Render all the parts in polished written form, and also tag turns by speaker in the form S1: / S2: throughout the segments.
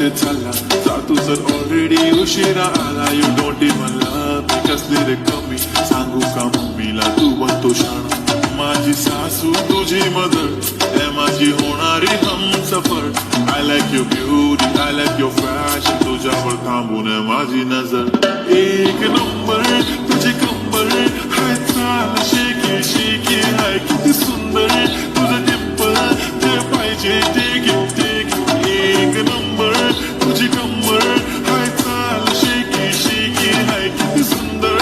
S1: कुठे चालला जा तू जर ऑलरेडी उशिरा आला यू डोंट इवन लव्ह मी कसली रे कमी सांगू का मम्मीला तू बनतो शाणा माझी सासू तुझी मदर ए माझी होणारी Humsafar I like your beauty I like your fashion तुझ्यावर थांबून माझी नजर एक नंबर तुझी कंबर हाय चाल शेकी शेकी हाय किती सुंदर तुझं डिंपल जे पाहिजे ते घे एक नंबर तुझी कंबर हाय चाल शेकी शेकी हाय किती सुंदर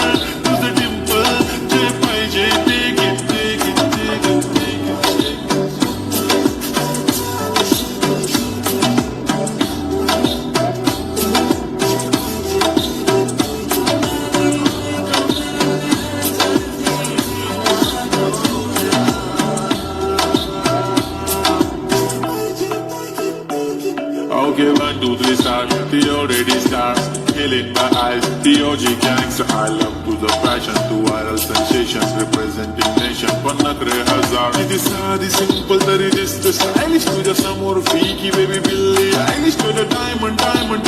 S1: तुझं डिंपल जे पाहिजे ते घे Okay, 1, 2, 3 stars, the already stars, killing my eyes, the OG gangster, I love to the passion, to viral sensations, representing nation, पण नखरे हजार, किती साधी simple तरी दिसते stylish, तुझ्या समोर freaky baby बिल्ली, stylish तुझं diamond,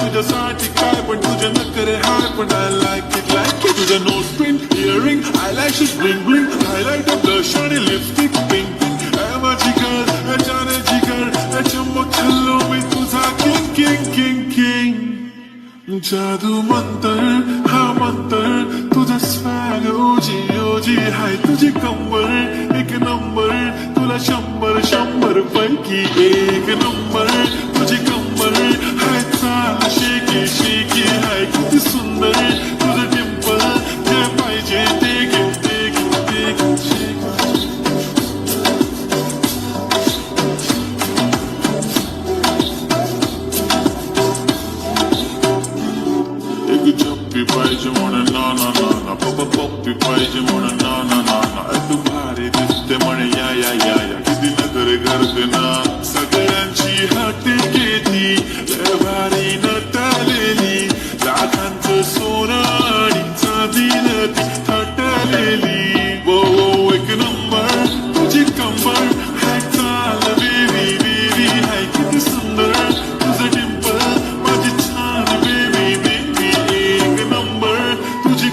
S1: तुझ्यासाठी काय पण तुझे नखरे हाय, पण I like it, तुझं nose pin, earring, eyelashes, bling bling, highlighter, blush आणि lipstick, pink, माझी girl, जाने जिगर, चमक छल्लो मी तुझा किंग जादू मंतर हा मंतर तुझा स्वॅग ओजी हाय तुझी कंबर एक नंबर तुला 100 पैकी एक नंबर तुझी कंबर हाय चाल शेकी शेकी हाय किती सुंदर तुझं डिंपल जे पाहिजे ते घे पाहिजे म्हणून ना पप्पी पाहिजे म्हणून ना तू भारी दिसते म्हणे या किती नखरे करते ना सगळ्यांची हाती घेती भारी नटलेली लाखांचं सोनं आणि चांदीनं ती थटलेली वो एक नंबर तुझी कंबर हाय चाल बेबी हाय किती सुंदर तुझं डिंपल माझी छान बेबी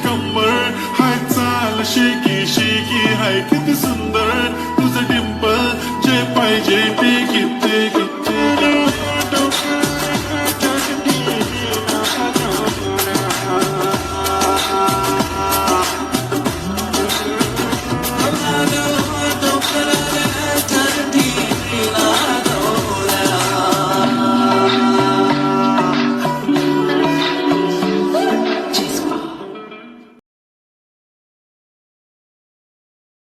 S1: कंबर हाय चाल शेकी शेकी हाय किती सुंदर तुझं डिंपल जे पाहिजे ते